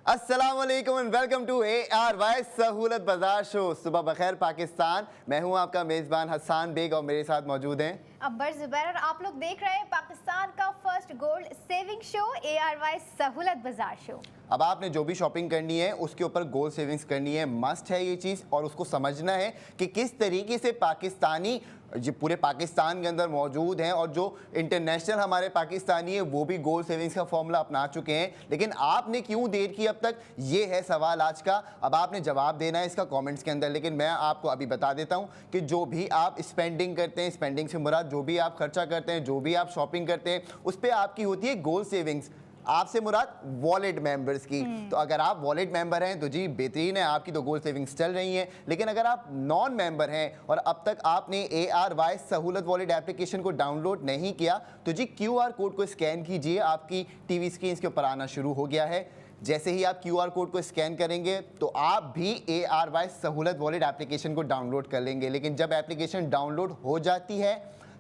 अस्सलाम वालेकुम and welcome to ARY सहूलत बाजार शो। सुबह बखैर पाकिस्तान। मैं हूं आपका मेज़बान हसन बेग और मेरे साथ मौजूद हैं अब्बर जुबैर और आप लोग देख रहे हैं पाकिस्तान का first gold saving show ARY सहूलत बाजार शो। अब आपने जो भी शॉपिंग करनी है उसके ऊपर गोल्ड सेविंग्स करनी है, मस्ट है ये चीज़। और उसको समझना है कि किस तरीके से पाकिस्तानी जो पूरे पाकिस्तान के अंदर मौजूद हैं और जो इंटरनेशनल हमारे पाकिस्तानी है वो भी गोल्ड सेविंग्स का फॉर्मूला अपना चुके हैं। लेकिन आपने क्यों देर की अब तक, ये है सवाल आज का। अब आपने जवाब देना है इसका कमेंट्स के अंदर। लेकिन मैं आपको अभी बता देता हूं कि जो भी आप स्पेंडिंग करते हैं, स्पेंडिंग से मुराद जो भी आप खर्चा करते हैं, जो भी आप शॉपिंग करते हैं, उस पर आपकी होती है गोल्ड सेविंग्स। आपसे मुराद वॉलेट मेंबर्स की। तो अगर आप वॉलेट मेंबर हैं तो जी बेहतरीन है, आपकी तो गोल्ड सेविंग्स चल रही हैं। लेकिन अगर आप नॉन मेंबर हैं और अब तक आपने ARY सहूलत वॉलेट एप्लीकेशन को डाउनलोड नहीं किया तो जी QR कोड को स्कैन कीजिए। आपकी टीवी स्क्रीन के ऊपर आना शुरू हो गया है। जैसे ही आप QR कोड को स्कैन करेंगे तो आप भी ARY सहूलत वॉलेट एप्लीकेशन को डाउनलोड कर लेंगे। लेकिन जब एप्लीकेशन डाउनलोड हो जाती है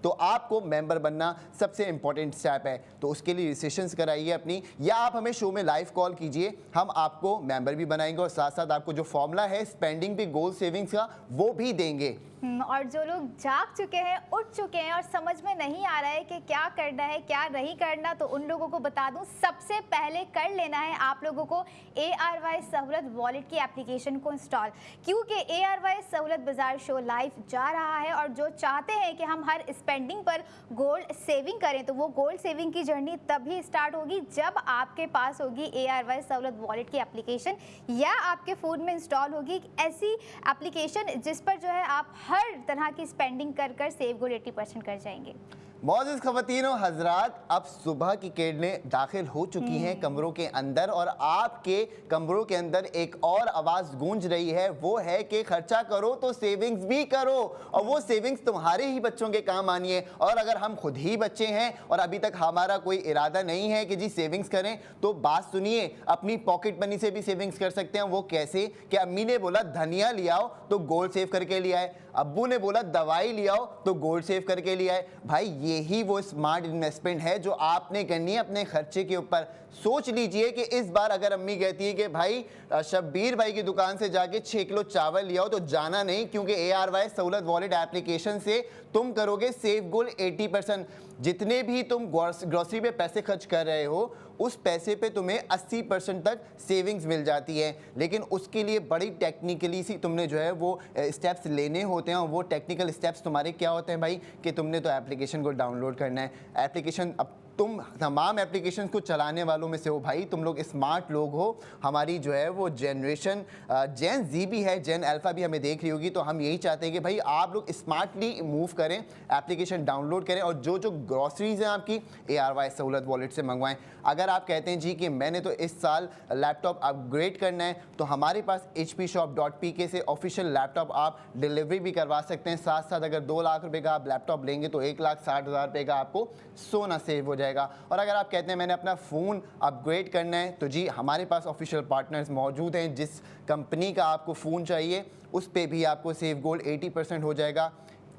तो आपको मेंबर बनना सबसे इंपॉर्टेंट स्टेप है। तो उसके लिए रजिस्ट्रेशन कराइए अपनी, या आप हमें शो में लाइव कॉल कीजिए, हम आपको मेंबर भी बनाएंगे और साथ साथ आपको जो फॉर्मूला है स्पेंडिंग पे गोल्ड सेविंग्स का वो भी देंगे। और जो लोग जाग चुके हैं, उठ चुके हैं और समझ में नहीं आ रहा है कि क्या करना है क्या नहीं करना, तो उन लोगों को बता दूं, सबसे पहले कर लेना है आप लोगों को ARY सहूलत वॉलेट की एप्लीकेशन को इंस्टॉल। क्योंकि ARY सहूलत बाजार शो लाइव जा रहा है और जो चाहते हैं कि हम हर स्पेंडिंग पर गोल्ड सेविंग करें तो वो गोल्ड सेविंग की जर्नी तभी स्टार्ट होगी जब आपके पास होगी ARY सहूलत वॉलेट की एप्लीकेशन, या आपके फ़ोन में इंस्टॉल होगी ऐसी एप्लीकेशन जिस पर जो है आप हर तरह की स्पेंडिंग कर सेव गोल्ड 80% कर जाएंगे। मौजूद ख़वातीन और हजरात, अब सुबह की किरणें दाखिल हो चुकी हैं कमरों के अंदर और आपके कमरों के अंदर एक और आवाज़ गूंज रही है, वो है कि खर्चा करो तो सेविंग्स भी करो। और वो सेविंग्स तुम्हारे ही बच्चों के काम आनी है। और अगर हम खुद ही बच्चे हैं और अभी तक हमारा कोई इरादा नहीं है कि जी सेविंग्स करें, तो बात सुनिए, अपनी पॉकेट मनी से भी सेविंग्स कर सकते हैं। वो कैसे कि अम्मी ने बोला धनिया ले आओ तो गोल्ड सेव करके ले आए, अब्बू ने बोला दवाई ले आओ तो गोल्ड सेव करके ले आए। भाई यही वो स्मार्ट इन्वेस्टमेंट है जो आपने करनी है अपने खर्चे के ऊपर। सोच लीजिए कि इस बार अगर अम्मी कहती है कि भाई शब्बीर भाई की दुकान से जाके 6 किलो चावल ले आओ, तो जाना नहीं, क्योंकि ARY सहूलत वॉलेट एप्लीकेशन से तुम करोगे सेव गोल्ड 80%। जितने भी तुम ग्रोसरी पे पैसे खर्च कर रहे हो उस पैसे पे तुम्हें 80% तक सेविंग्स मिल जाती है। लेकिन उसके लिए बड़ी टेक्निकली सी तुमने जो है वो स्टेप्स लेने होते हैं। और वो टेक्निकल स्टेप्स तुम्हारे क्या होते हैं भाई, कि तुमने तो एप्लीकेशन को डाउनलोड करना है। एप्लीकेशन, अब तुम तमाम एप्लीकेशन को चलाने वालों में से हो भाई, तुम लोग स्मार्ट लोग हो। हमारी जो है वो जनरेशन जेन Z भी है, जेन अल्फ़ा भी हमें देख रही होगी। तो हम यही चाहते हैं कि भाई आप लोग स्मार्टली मूव करें, एप्लीकेशन डाउनलोड करें और जो जो ग्रॉसरीज हैं आपकी ARY सहूलत वॉलेट से मंगवाएं। अगर आप कहते हैं जी कि मैंने तो इस साल लैपटॉप अपग्रेड करना है, तो हमारे पास hpshop.pk से ऑफिशियल लैपटॉप आप डिलीवरी भी करवा सकते हैं। साथ साथ अगर 2 लाख रुपए का आप लैपटॉप लेंगे तो 1,60,000 रुपये का आपको सोना सेव हो जाएगा। और अगर आप कहते हैं मैंने अपना फ़ोन अपग्रेड करना है, तो जी हमारे पास ऑफिशियल पार्टनर्स मौजूद हैं। जिस कंपनी का आपको फ़ोन चाहिए उस पे भी आपको सेव गोल्ड 80% हो जाएगा।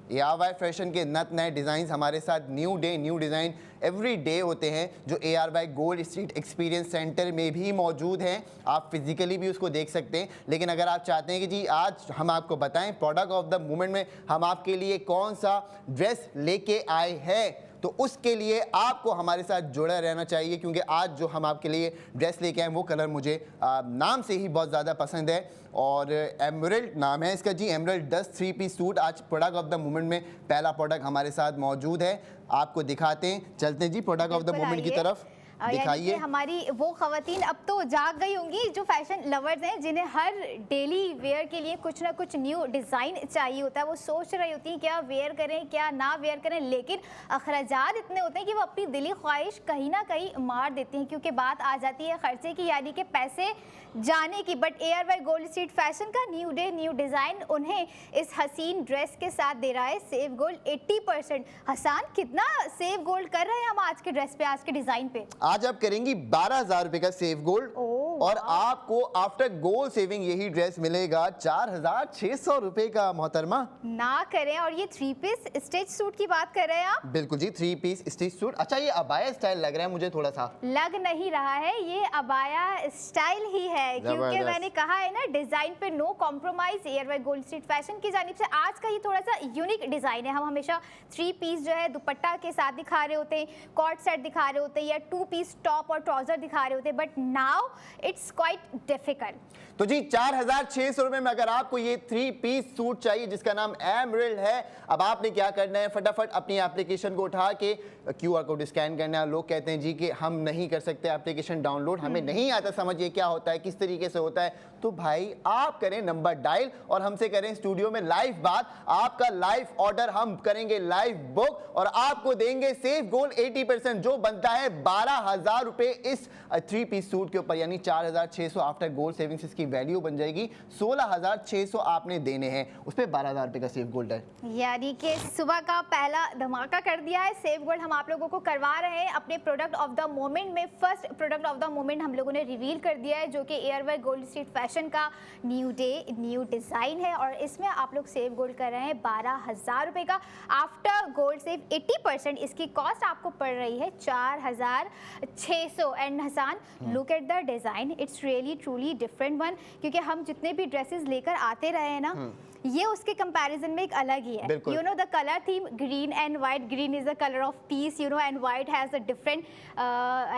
ARY फैशन के नए डिज़ाइंस हमारे साथ new day new design every day होते हैं, जो ARY gold street experience centre में भी मौजूद हैं। आप फिजिकली भी उसको देख सकते हैं। लेकिन अगर आप चाहते हैं कि जी आज हम आपको बताएं प्रोडक्ट ऑफ द मोमेंट में हम आपके लिए कौन सा ड्रेस लेके आए हैं, तो उसके लिए आपको हमारे साथ जुड़ा रहना चाहिए। क्योंकि आज जो हम आपके लिए ड्रेस लेके आए वो कलर मुझे नाम से ही बहुत ज़्यादा पसंद है और एमरल्ड नाम है इसका जी। एमरल्ड 10 3 पीस सूट आज प्रोडक्ट ऑफ द मोमेंट में पहला प्रोडक्ट हमारे साथ मौजूद है। आपको दिखाते हैं, चलते हैं जी प्रोडक्ट ऑफ द मोमेंट की तरफ। दिखाइए। हमारी वो खवातीन अब तो जाग गई होंगी जो फैशन लवर्स हैं, जिन्हें हर डेली वेयर के लिए कुछ ना कुछ न्यू डिज़ाइन चाहिए होता है। वो सोच रही होती हैं क्या वेयर करें क्या ना वेयर करें, लेकिन अखराजात इतने होते हैं कि वो अपनी दिली ख्वाहिश कहीं ना कहीं मार देती हैं। क्योंकि बात आ जाती है खर्चे की, यानी कि पैसे जाने की। But ARY gold street fashion का न्यू डे न्यू डिज़ाइन उन्हें इस हसीन ड्रेस के साथ दे रहा है सेव गोल्ड 80%। हसन, कितना सेव गोल्ड कर रहे हैं हम आज के ड्रेस पे, आज के डिज़ाइन पे? आज आप करेंगी 12,000 रुपए का सेव गोल्ड। और आपको आफ्टर गोल सेविंग यही ड्रेस मिलेगा 4,600 रुपए का मोहतरमा। ना करें। और ये 3 पीस स्टिच सूट की बात कर रहे हैं आप? बिल्कुल जी, 3 पीस स्टिच सूट। अच्छा, ये अबाया स्टाइल लग रहा है मुझे थोड़ा सा। लग नहीं रहा है, ये अबाया स्टाइल ही है, क्योंकि मैंने कहा है ना डिजाइन पे नो कॉम्प्रोमाइज। एयरवाई गोल्ड स्ट्रीट फैशन की जानिब से आज का ये थोड़ा सा यूनिक डिजाइन है। हम हमेशा 3 पीस जो है दुपट्टा के साथ दिखा रहे होते हैं, कॉर्ड सेट दिखा रहे होते हैं, या 2 पीस टॉप और ट्राउजर दिखा रहे होते हैं, but now it's quite difficult. तो जी 4,600 रुपए में अगर आपको ये 3 पीस सूट चाहिए जिसका नाम एमरिल्ड है, अब आपने क्या करना है, फटाफट अपनी एप्लीकेशन को उठा के QR कोड स्कैन करना है। लोग कहते हैं जी कि हम नहीं कर सकते एप्लीकेशन डाउनलोड, हमें नहीं आता समझ ये क्या होता है, किस तरीके से होता है। तो भाई आप करें नंबर डायल और हमसे करें स्टूडियो में लाइव बात। आपका लाइव ऑर्डर हम करेंगे लाइव बुक और आपको देंगे सेफ गोल्ड 80% जो बनता है 12,000 रुपए इस 3 पीस सूट के ऊपर, यानी 4,600 आफ्टर गोल्ड सेविंग्स इसकी वैल्यू बन जाएगी 16,600 आपने देने हैं, उस पर 12,000 रुपए का सेफ गोल्ड है। यानी कि सुबह का पहला धमाका कर दिया है। सेफ गोल्ड हम आप लोगों को करवा रहे हैं अपने प्रोडक्ट ऑफ द मोमेंट में। First product of the moment हम लोगों ने रिवील कर दिया है, जो कि एयरवाई गोल्ड स्ट्रीट फैशन का न्यू डे न्यू डिजाइन है, और इसमें आप लोग सेफ गोल्ड कर रहे हैं 12,000 रुपए का। आफ्टर गोल्ड सेव 80% इसकी कॉस्ट आपको पड़ रही है 4,600। And Hasan, look at the design, it's really truly different one, क्योंकि हम जितने भी ड्रेसेस लेकर आते रहे हैं ना, ये उसके कंपैरिजन में एक अलग ही है। You know the colour theme green and white, green is the colour of peace, you know, and white has a different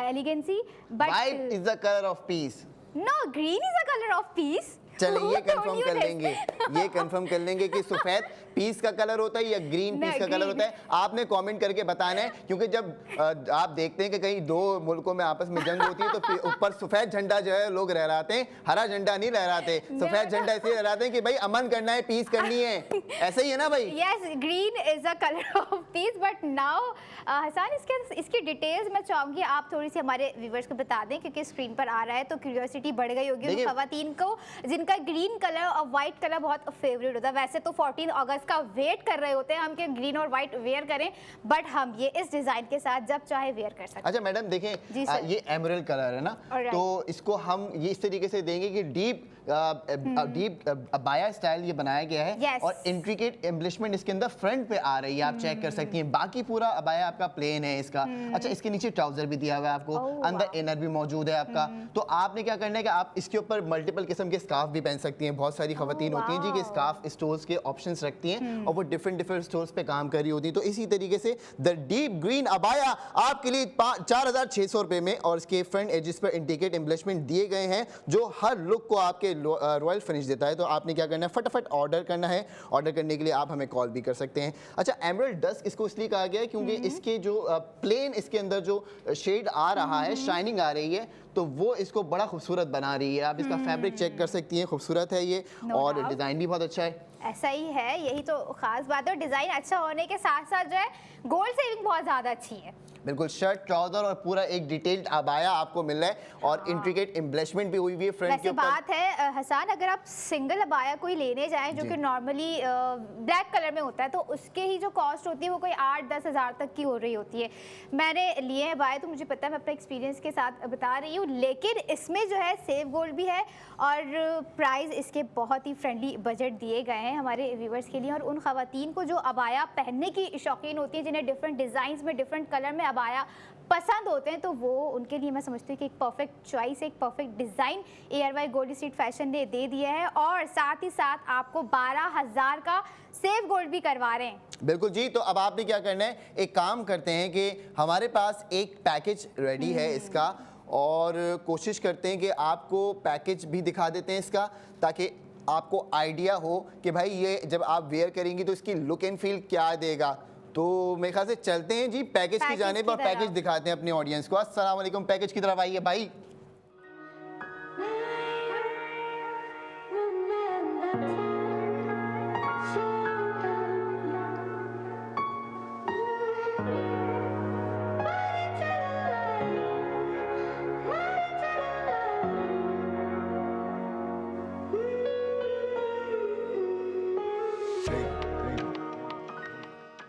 elegancy, but white is the colour of peace. No, green is the colour of peace. चलिए ये confirm कर लेंगे, ये confirm कर लेंगे कि सफेद piece का कलर होता है या ग्रीन पीस का कलर होता है। आपने कमेंट करके बताना है, क्योंकि जब आप देखते हैं कि कहीं दो मुल्कों में आपस में जंग होती है तो ऊपर सफेद झंडा जो है लोग लहराते हैं, हरा झंडा नहीं लहराते। सफेद झंडा इसलिए लहराते हैं कि भाई अमन करना है, पीस करनी है, ऐसे ही है ना भाई? Yes, green is a colour of peace, but now Hasan इसकी डिटेल्स मैं चाहूंगी आप थोड़ी सी हमारे व्यूअर्स को बता दें, क्योंकि स्क्रीन पर आ रहा है तो क्यूरियोसिटी बढ़ गई होगी उन खवातीन को जिनका ग्रीन कलर और व्हाइट कलर बहुत फेवरेट होता है। वैसे तो 14 अगस्त का वेट कर रहे होते हैं हम कि ग्रीन और व्हाइट वेयर करें, बट हम ये इस डिजाइन के साथ जब चाहे वेयर कर सकते हैं। अच्छा मैडम देखें, ये एमरल्ड कलर है ना, तो इसको हम ये इस तरीके से देंगे कि डीप अबाया स्टाइल ये बनाया गया है, और इंट्रिकेट एम्बलिशमेंट इसके अंदर फ्रंट पे आ रही है, आप चेक कर सकती हैं। बाकी पूरा अबाया आपका प्लेन है इसका। अच्छा, इसके नीचे ट्राउजर भी दिया हुआ है आपको, अंदर इनर भी मौजूद है आपका। तो आपने क्या करना है कि आप इसके ऊपर मल्टीपल किस्म के स्कार्फ भी पहन सकती हैं। बहुत सारी खवातीन होती हैं जी कि स्कार्फ स्टोर्स के ऑप्शंस रखती हैं और वो डिफरेंट स्टोर्स पे काम कर रही होती हैं। तो इसी तरीके से द डीप ग्रीन अबाया आपके लिए 4,600 रुपए में, और इसके फ्रंट एजेस पर इंडिकेट एम्बलिशमेंट दिए गए हैं जो हर लुक को आपके रॉयल फिनिश देता है। तो आपने क्या करना है, फटाफट ऑर्डर करना है। ऑर्डर करने के लिए आप हमें कॉल भी कर सकते हैं। अच्छा, एमरल्ड डस्क इसको इसलिए कहा गया है क्योंकि इसके जो प्लेन इसके अंदर जो शेड आ रहा है, शाइनिंग आ रही है, तो वो इसको बड़ा खूबसूरत बना रही है। आप इसका फैब्रिक चेक कर सकती हैं, खूबसूरत है ये, और डिजाइन भी बहुत अच्छा है। ऐसा ही है, यही तो खास बात है। और डिजाइन अच्छा होने के साथ साथ जो है गोल्ड सेविंग बहुत ज्यादा अच्छी है। बिल्कुल, शर्ट, ट्राउजर और पूरा एक डिटेल्ड अबाया आपको मिल रहा है, और इंट्रिकेट एम्बलिशमेंट भी हुई हुई है फ्रंट के ऊपर। बात है हसान, अगर आप सिंगल अबाया कोई लेने जाएं जो कि नॉर्मली ब्लैक कलर में होता है, तो उसके ही जो कॉस्ट होती है वो कोई 8-10 हज़ार तक की हो रही होती है। मैंने लिए हैं अबाया तो मुझे पता है, मैं अपने एक्सपीरियंस के साथ बता रही हूँ, लेकिन इसमें जो है सेफ गोल्ड भी है और प्राइस इसके बहुत ही फ्रेंडली बजट दिए गए हैं हमारे व्यूवर्स के लिए। और उन खवातीन को जो अबाया पहनने की शौकीन होती हैं, जिन्हें डिफरेंट डिज़ाइंस में, डिफरेंट कलर में अबाया पसंद होते हैं, तो वो उनके लिए मैं समझती हूँ कि एक परफेक्ट चॉइस, एक perfect design ARY gold street fashion ने दे दिया है, और साथ ही साथ आपको 12,000 का सेफ गोल्ड भी करवा रहे हैं। बिल्कुल जी। तो अब आपने क्या करना है, एक काम करते हैं कि हमारे पास एक पैकेज रेडी है इसका, और कोशिश करते हैं कि आपको पैकेज भी दिखा देते हैं इसका, ताकि आपको आइडिया हो कि भाई ये जब आप वेयर करेंगी तो इसकी लुक एंड फील क्या देगा। तो मेरे ख्याल से चलते हैं जी पैकेज की जानिब और पैकेज दिखाते हैं अपनी ऑडियंस को। अस्सलाम वालेकुम, पैकेज की तरफ आइए भाई।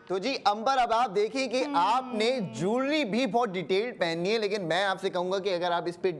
तो जी अंबर, अब आप देखिए कि आपने ज्वेलरी भी बहुत डिटेल्ड पहननी है, लेकिन मैं आपसे कहूंगा कि अगर आप इस पे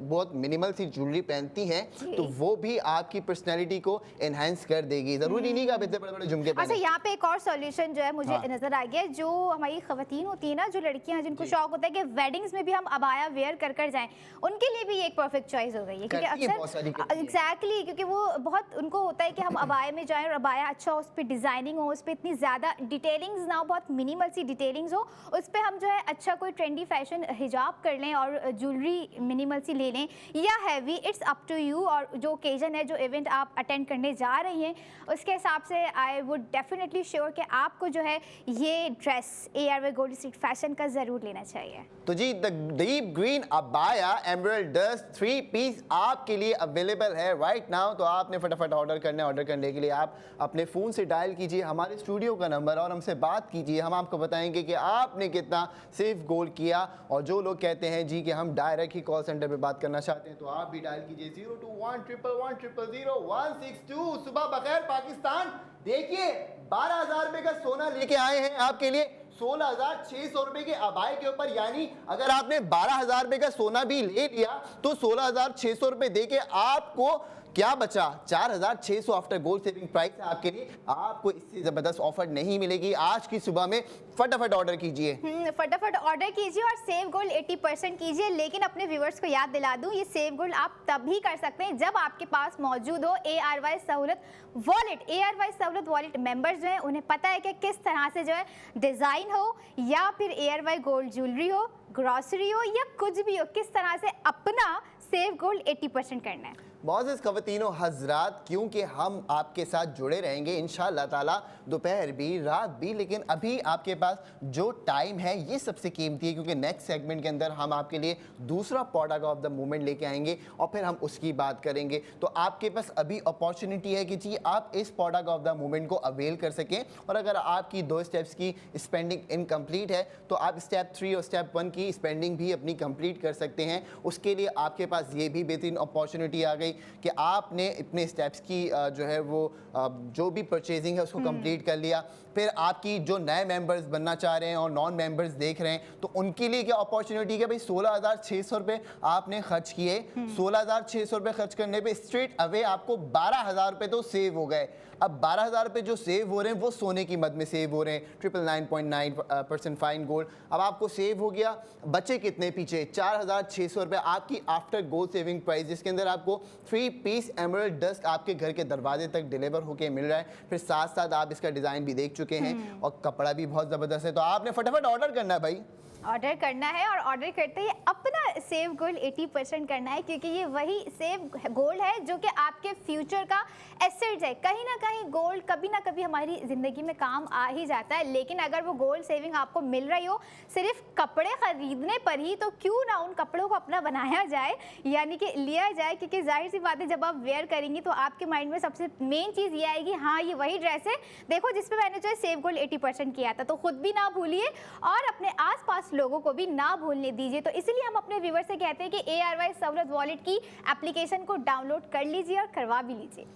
बहुत मिनिमल सी ज्वेलरी पहनती हैं तो वो भी आपकी पर्सनैलिटी को एनहांस कर देगी। जरूरी नहीं कि आप इतने बड़े बड़े झुमके अच्छा, पहने। यहाँ पे एक और सॉल्यूशन जो है मुझे हाँ। नजर आ गया, जो हमारी खवातीन होती है ना, जो लड़कियां जिनको शौक होता है कि वेडिंग्स में भी हम अबाया वेयर कर कर जाएं, उनके लिए भी ये एक परफेक्ट चॉइस हो गई है। क्योंकि करती है, बहुत सारी अक्सर करती है। एग्जैक्टली क्योंकि वो बहुत उनको होता है कि हम अबाया में जाएं और अबाया अच्छा हो, उस पर डिजाइनिंग हो, उस पर इतनी ज्यादा डिटेलिंग्स ना हो, बहुत मिनिमल सी डिटेलिंग्स हो, उस पर हम जो है अच्छा कोई ट्रेंडी फैशन हिजाब कर लें और ज्वेलरी मिनिमल सी ले लें या heavy, it's up to you. और जो ओकेजन है, जो इवेंट आप अटेंड करने जा रही हैं, उसके हिसाब से आई वुड डेफिनेटली श्योर कि आपको जो है ये dress ARY gold street fashion का ज़रूर लेना चाहिए। तो जी द डीप ग्रीन अबाया एमराल्ड डस्ट 3 पीस आपके लिए अवेलेबल है राइट नाउ। तो आपने फटाफट ऑर्डर करना है। ऑर्डर करने के लिए आप अपने फ़ोन से डायल कीजिए हमारे स्टूडियो का नंबर और हमसे बात कीजिए। हम आपको बताएंगे कि आपने कितना सेफ गोल किया। और जो लोग कहते हैं जी कि हम डायरेक्ट ही कॉल सेंटर पे बात करना चाहते हैं, तो आप भी डायल कीजिए 021111000162। सुबह बखैर पाकिस्तान। देखिए 12,000 रुपए का सोना लेके आए हैं आपके लिए 16,600 रुपए के अबाए के ऊपर। यानी अगर आपने 12,000 रुपए का सोना भी ले लिया तो 16,600 रुपए दे के आपको क्या बचा? 4,600 आफ्टर गोल्ड सेविंग प्राइस है आपके लिए। आपको इससे जबरदस्त ऑफर नहीं मिलेगी। आज की सुबह में फटाफट ऑर्डर कीजिए। फटाफट ऑर्डर कीजिए और सेव गोल्ड 80% कीजिए। लेकिन अपने व्यूवर्स को याद दिला दूं, ये सेव गोल्ड आप तभी कर सकते हैं जब आपके पास मौजूद हो ARY सहूलत वॉलेट। ARY सहूलत वॉलेट मेंबर्स जो हैं उन्हें पता है कि किस तरह से जो है डिज़ाइन हो या फिर ARY गोल्ड ज्वेलरी हो, ग्रॉसरी हो या कुछ भी हो, किस तरह से अपना सेव गोल्ड 80% करना है। मोअज़्ज़िज़ ख़वातीनो हज़रात, क्योंकि हम आपके साथ जुड़े रहेंगे इंशाअल्लाह ताला दोपहर भी रात भी, लेकिन अभी आपके पास जो टाइम है ये सबसे कीमती है, क्योंकि नेक्स्ट सेगमेंट के अंदर हम आपके लिए दूसरा प्रोडक्ट ऑफ द मोमेंट लेके आएंगे और फिर हम उसकी बात करेंगे। तो आपके पास अभी अपॉर्चुनिटी है कि जी आप इस प्रोडक्ट ऑफ द मोमेंट को अवेल कर सकें। और अगर आपकी 2 स्टेप्स की स्पेंडिंग इनकम्प्लीट है तो आप स्टेप 3 और स्टेप 1 की स्पेंडिंग भी अपनी कंप्लीट कर सकते हैं। उसके लिए आपके पास ये भी बेहतरीन अपॉर्चुनिटी आ गई कि आपने इतने स्टेप्स की जो है वो जो भी परचेजिंग है उसको कंप्लीट कर लिया। फिर आपकी जो नए मेंबर्स बनना चाह रहे हैं और नॉन मेंबर्स देख रहे हैं, तो उनके लिए क्या अपॉर्चुनिटी है भाई? 16,600 रुपये आपने खर्च किए। 16,600 रुपये खर्च करने पे स्ट्रेट अवे आपको 12,000 रुपये तो सेव हो गए। अब 12,000 रुपये जो सेव हो रहे हैं वो सोने की मद में सेव हो रहे हैं, 999.9% फाइन गोल्ड। अब आपको सेव हो गया, बचे कितने पीछे? 4,600 रुपये आपकी आफ्टर गोल्ड सेविंग प्राइस, जिसके अंदर आपको 3 पीस एमराल्ड डस्ट आपके घर के दरवाजे तक डिलीवर होके मिल रहा है। फिर साथ साथ आप इसका डिज़ाइन भी देख चुके हैं और कपड़ा भी बहुत ज़बरदस्त है। तो आपने फटाफट ऑर्डर करना है भाई, ऑर्डर करना है और ऑर्डर करते ही अपना सेव गोल्ड 80% करना है, क्योंकि ये वही सेव गोल्ड है जो कि आपके फ्यूचर का एसेट है। कहीं ना कहीं गोल्ड कभी ना कभी हमारी ज़िंदगी में काम आ ही जाता है, लेकिन अगर वो गोल्ड सेविंग आपको मिल रही हो सिर्फ कपड़े ख़रीदने पर ही, तो क्यों ना उन कपड़ों को अपना बनाया जाए, यानी कि लिया जाए। क्योंकि जाहिर सी बात है जब आप वेयर करेंगी तो आपके माइंड में सबसे मेन चीज़ ये आएगी, हाँ ये वही ड्रेस है देखो जिस पर मैंने जो है सेव गोल्ड 80% किया था। तो खुद भी ना भूलिए और अपने आसपास लोगों को भी ना भूलने दीजिए। तो इसलिए हम अपने व्यूवर से कहते हैं कि ARY सहूलत वॉलेट की एप्लीकेशन को डाउनलोड कर लीजिए और करवा भी लीजिए।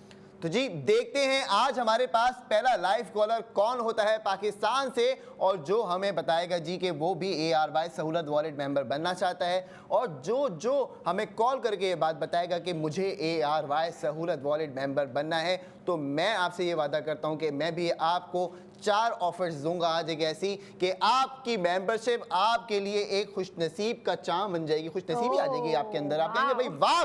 तो जी देखते हैं आज हमारे पास पहला लाइव कॉलर कौन होता है पाकिस्तान से, और जो हमें बताएगा जी कि वो भी ARY सहूलत वॉलेट मेंबर बनना चाहता है, और जो हमें कॉल करके ये बात बताएगा कि मुझे ARY सहूलत वॉलेट मेंबर बनना है। तो मैं आपसे ये वादा करता हूँ कि मैं भी आपको 4 ऑफर्स दूंगा आज एक ऐसी कि आपकी मेंबरशिप आपके लिए एक खुशनसीब का चाम बन जाएगी। खुशनसीबी आ जाएगी आपके अंदर। आप कहेंगे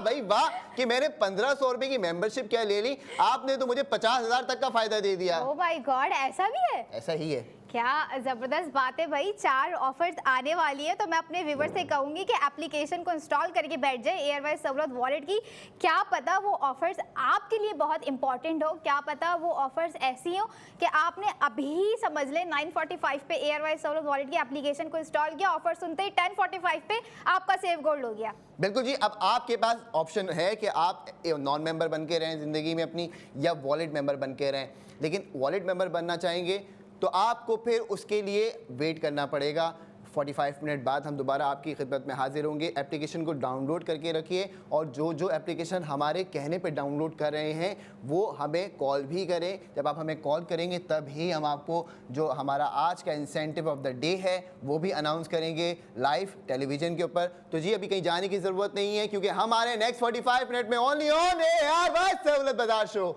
भाई वाह कि मैंने 1,500 रुपए की मेंबरशिप क्या ले ली, आपने तो मुझे 50,000 तक का फायदा दे दिया। ओह माय गॉड, ऐसा भी है? ऐसा ही है। क्या ज़बरदस्त बात है भाई, 4 ऑफर्स आने वाली है। तो मैं अपने व्यूवर से कहूँगी कि एप्लीकेशन को इंस्टॉल करके बैठ जाए ARY सहूलत वॉलेट की। क्या पता वो ऑफर्स आपके लिए बहुत इंपॉर्टेंट हो, क्या पता वो ऑफर्स ऐसी हो कि आपने अभी समझ लें 9:45 पे ARY सहूलत वॉलेट की एप्लीकेशन को इंस्टॉल किया, ऑफर सुनते ही 10:45 पे आपका सेव गोल्ड हो गया। बिल्कुल जी, अब आपके पास ऑप्शन है कि आप नॉन मेंबर बन के रहें ज़िंदगी में अपनी, या वॉलेट मेंबर बन के रहें। लेकिन वॉलेट मेंबर बनना चाहेंगे तो आपको फिर उसके लिए वेट करना पड़ेगा 45 मिनट बाद हम दोबारा आपकी खिदमत में हाजिर होंगे। एप्लीकेशन को डाउनलोड करके रखिए और जो जो एप्लीकेशन हमारे कहने पे डाउनलोड कर रहे हैं वो हमें कॉल भी करें। जब आप हमें कॉल करेंगे तब ही हम आपको जो हमारा आज का इंसेंटिव ऑफ द डे है वो भी अनाउंस करेंगे लाइव टेलीविजन के ऊपर। तो जी अभी कहीं जाने की ज़रूरत नहीं है क्योंकि हमारे नेक्स्ट 45 मिनट में ओनली ऑन ARY सहूलत बाजार शो।